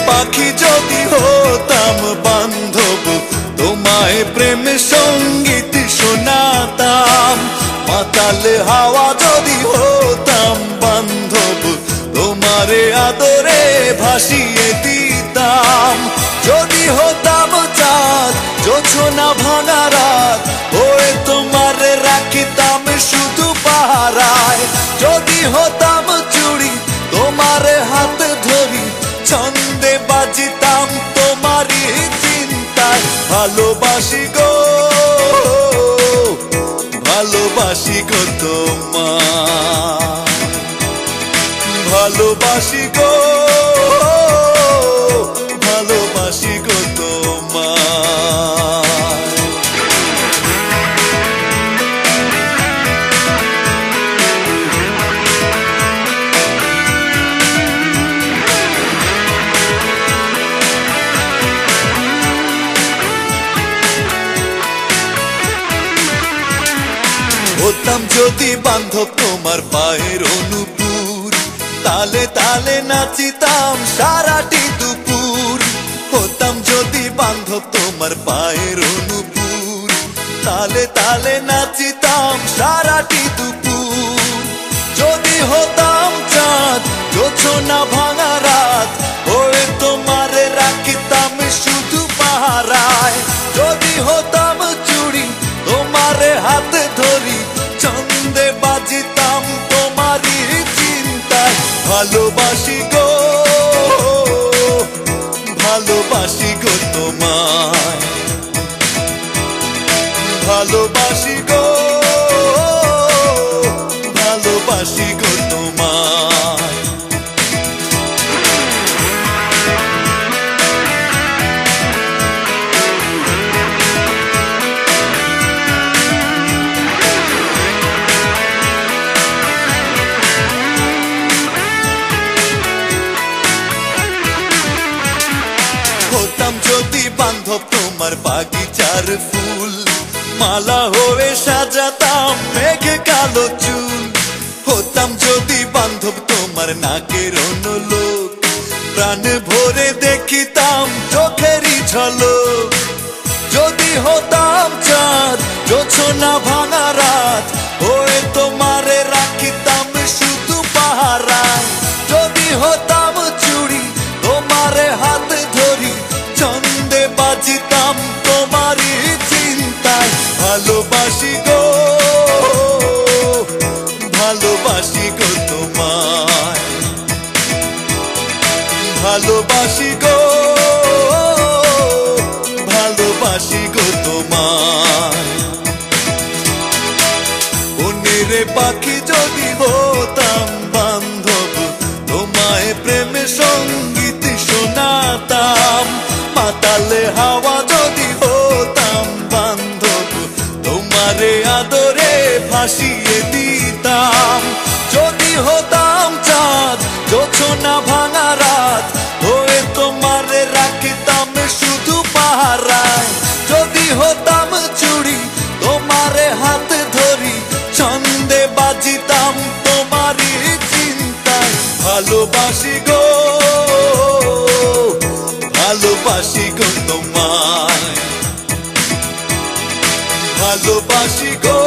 পাখি যদি হতাম বান্ধব, তোমায় প্রেম সঙ্গীত শোনাতাম। মাতাল হাওয়া যদি হতাম বান্ধব, তোমারে আদরে ভাসিয়ে দিতাম। যদি হতাম চাঁদ জোছনা ভাঙা রাত, ওই তোমারে রাখিতাম শুধু পাহারায়। যদি হতাম চুড়ি তোমারে হাত ধরি, ছন্দে বাজিতাম তোমারই চিন্তায়। ভালোবাসি গো, ভালোবাসি গো তোমায়, ভালোবাসি গো, ভালোবাসি গো তোমায়। হতাম যদি বান্ধব তোমার পায়ের অনুপুর, তালে তালে নাচিতাম সারাটি দুপুর। হতাম যদি বান্ধব তোমার পায়ের অনুপুর, তালে তালে নাচিতাম সারাটি দুপুর। যদি হতাম চাঁদ জোছনা ভাঙা রাত, ওই তোমারে রাখিতাম শুধু পাহারায়। যদি হতাম চুড়ি তোমারে হাতে ধরি, ছন্দে বাজিতাম তোমারই চিন্তায়। ভালোবাসি গো, ভালোবাসি গো তোমায়, ভালোবাসি গো, ভালোবাসি গো তোমায়। হতাম যদি বান্ধব তোমার বাগিচার ফুল, মালা হয়ে সাজাতাম মেঘে কালো চুল। হতাম যদি বান্ধব তোমার নাকের অনলোক, প্রাণ ভরে দেখিতাম চোখেরই ঝলক। যদি হতাম চাঁদ জোছনা ভাঙা রাত, ওই তোমারে রাখিতাম শুধু পাহারায়। যদি হতাম চুড়ি তোমারে হাত ধরি, ছন্দে বাজিতাম তোমারই চিন্তায়। ভালোবাসি গো, ভালোবাসি গো তোমায়, ভালোবাসি গো, ভালোবাসি গো তোমায়। বনের পাখি যদি হতাম বান্ধব, তোমায় প্রেম সঙ্গীত শোনাতাম। মাতালে হাওয়া যদি হতাম বান্ধব, তোমারে আদরে ভাসিয়ে দিতাম। যদি হতাম চাঁদ জোছনা ভাঙা রাত, ওই তোমারে রাখিতাম শুধু পাহারায়। যদি হতাম চুড়ি তোমারে হাত ধরি, ছন্দে বাজিতাম তোমারই চিন্তায়। ভালোবাসি গো, ভালোবাসি গো তোমায়, ভালোবাসি গো।